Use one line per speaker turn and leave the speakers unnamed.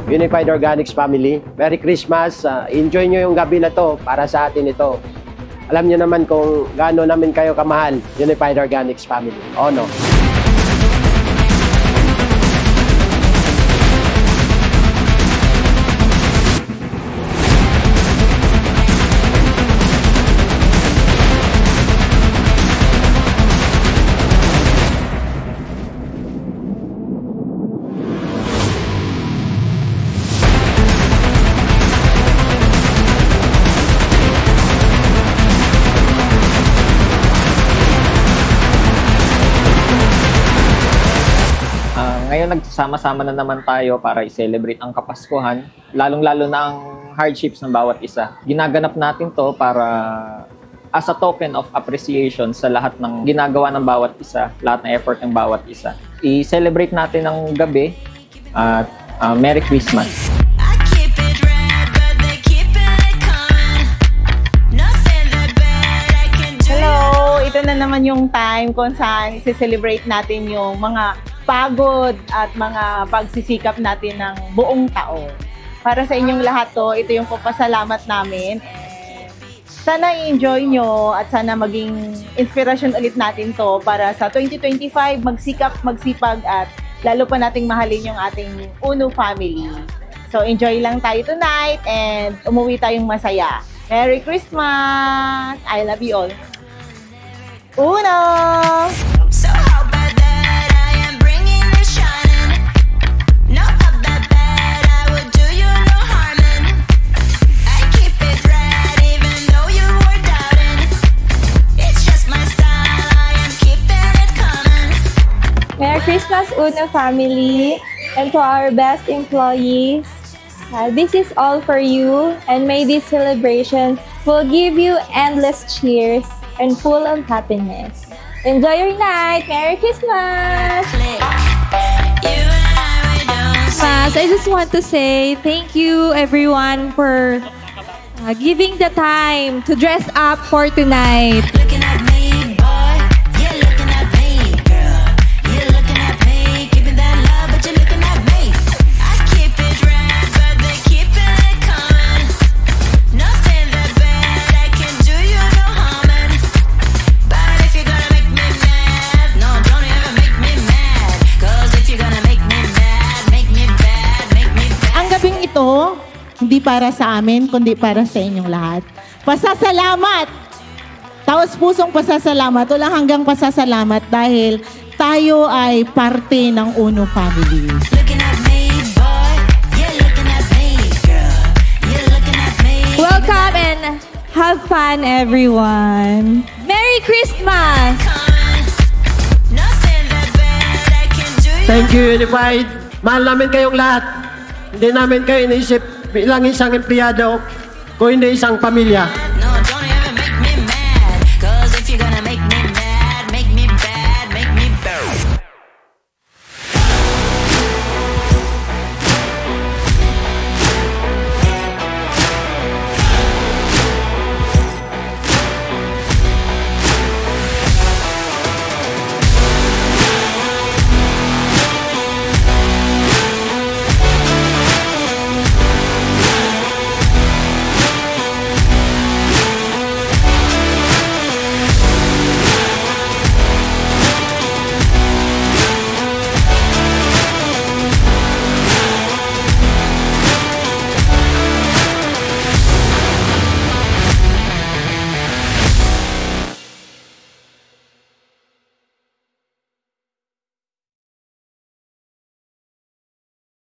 Unified Organics family. Merry Christmas. Enjoy nyo yung gabi na to. Para sa atin ito. Alam nyo naman kung gaano namin kayo kamahal, Unified Organics family. Oh no?
Ngayon nagsama-sama na naman tayo para i-celebrate ang Kapaskuhan, lalong-lalo na ang hardships ng bawat isa. Ginaganap natin to para as a token of appreciation sa lahat ng ginagawa ng bawat isa, lahat ng effort ng bawat isa. I-celebrate natin ang gabi at Merry Christmas!
Hello! Ito na naman yung time kung saan i-celebrate natin yung mga pagod at mga pagsisikap natin ng buong taon. Para sa inyong lahat to, ito yung papasalamat namin. Sana i-enjoy nyo at sana maging inspirasyon ulit natin to para sa 2025 magsikap, magsipag at lalo pa nating mahalin yung ating Uno family. So enjoy lang tayo tonight and umuwi tayong masaya. Merry Christmas! I love you all. Uno!
Merry Christmas, Uno family, and to our best employees. This is all for you, and may this celebration will give you endless cheers and full of happiness. Enjoy your night! Merry Christmas!
I just want to say thank you everyone for giving the time to dress up for tonight.
Hindi para sa amin, kundi para sa inyong lahat. Pasasalamat! Taos-pusong pasasalamat. Walang hanggang pasasalamat dahil tayo ay parte ng Uno family.
Welcome and have fun, everyone. Merry Christmas!
Thank you, Unified. Mahal namin kayong lahat. Hindi namin kayo iniisip bilang isang empleyado, kung hindi isang pamilya.